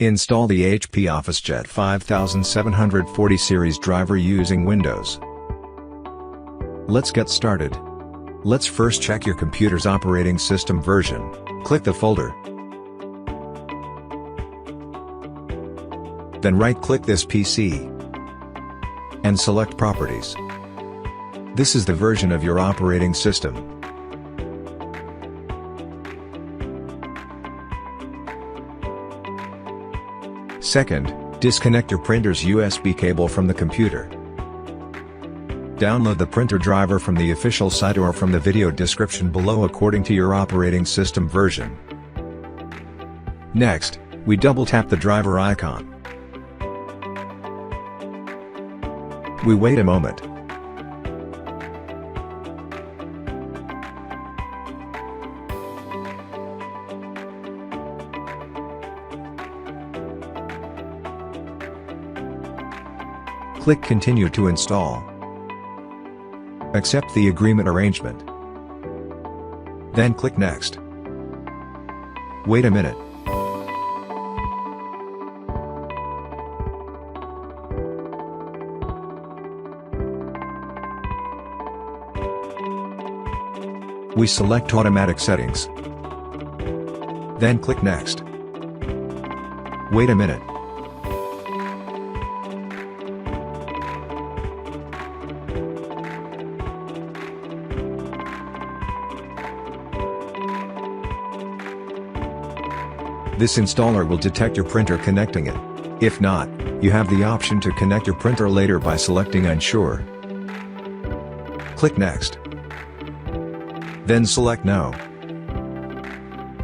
Install the HP Officejet 5740 series driver using Windows. Let's get started. Let's first check your computer's operating system version. Click the folder. Then right-click this PC and select Properties. This is the version of your operating system. Second, disconnect your printer's USB cable from the computer. Download the printer driver from the official site or from the video description below according to your operating system version. Next, we double-tap the driver icon. We wait a moment. Click Continue to install. Accept the agreement arrangement. Then click Next. Wait a minute. We select Automatic Settings. Then click Next. Wait a minute. This installer will detect your printer connecting it. If not, you have the option to connect your printer later by selecting Unsure. Click Next. Then select No.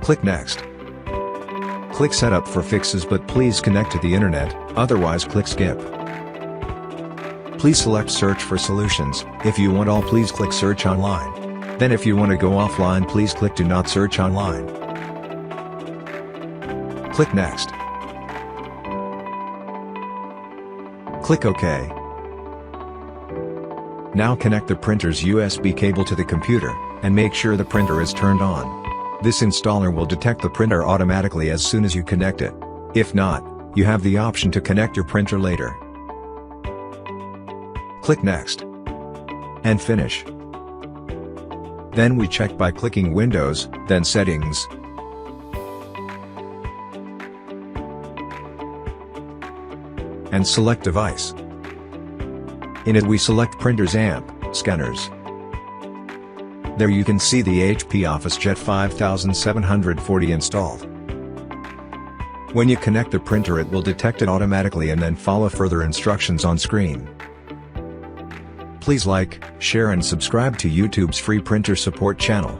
Click Next. Click Setup for fixes, but please connect to the internet, otherwise click Skip. Please select Search for solutions. If you want all, please click Search Online. Then if you want to go offline, please click Do Not Search Online. Click Next. Click OK. Now connect the printer's USB cable to the computer, and make sure the printer is turned on. This installer will detect the printer automatically as soon as you connect it. If not, you have the option to connect your printer later. Click Next. And finish. Then we check by clicking Windows, then Settings. And select Device. In it we select Printers Amp, Scanners. There you can see the HP Officejet 5740 installed. When you connect the printer, it will detect it automatically and then follow further instructions on screen. Please like, share and subscribe to YouTube's free printer support channel.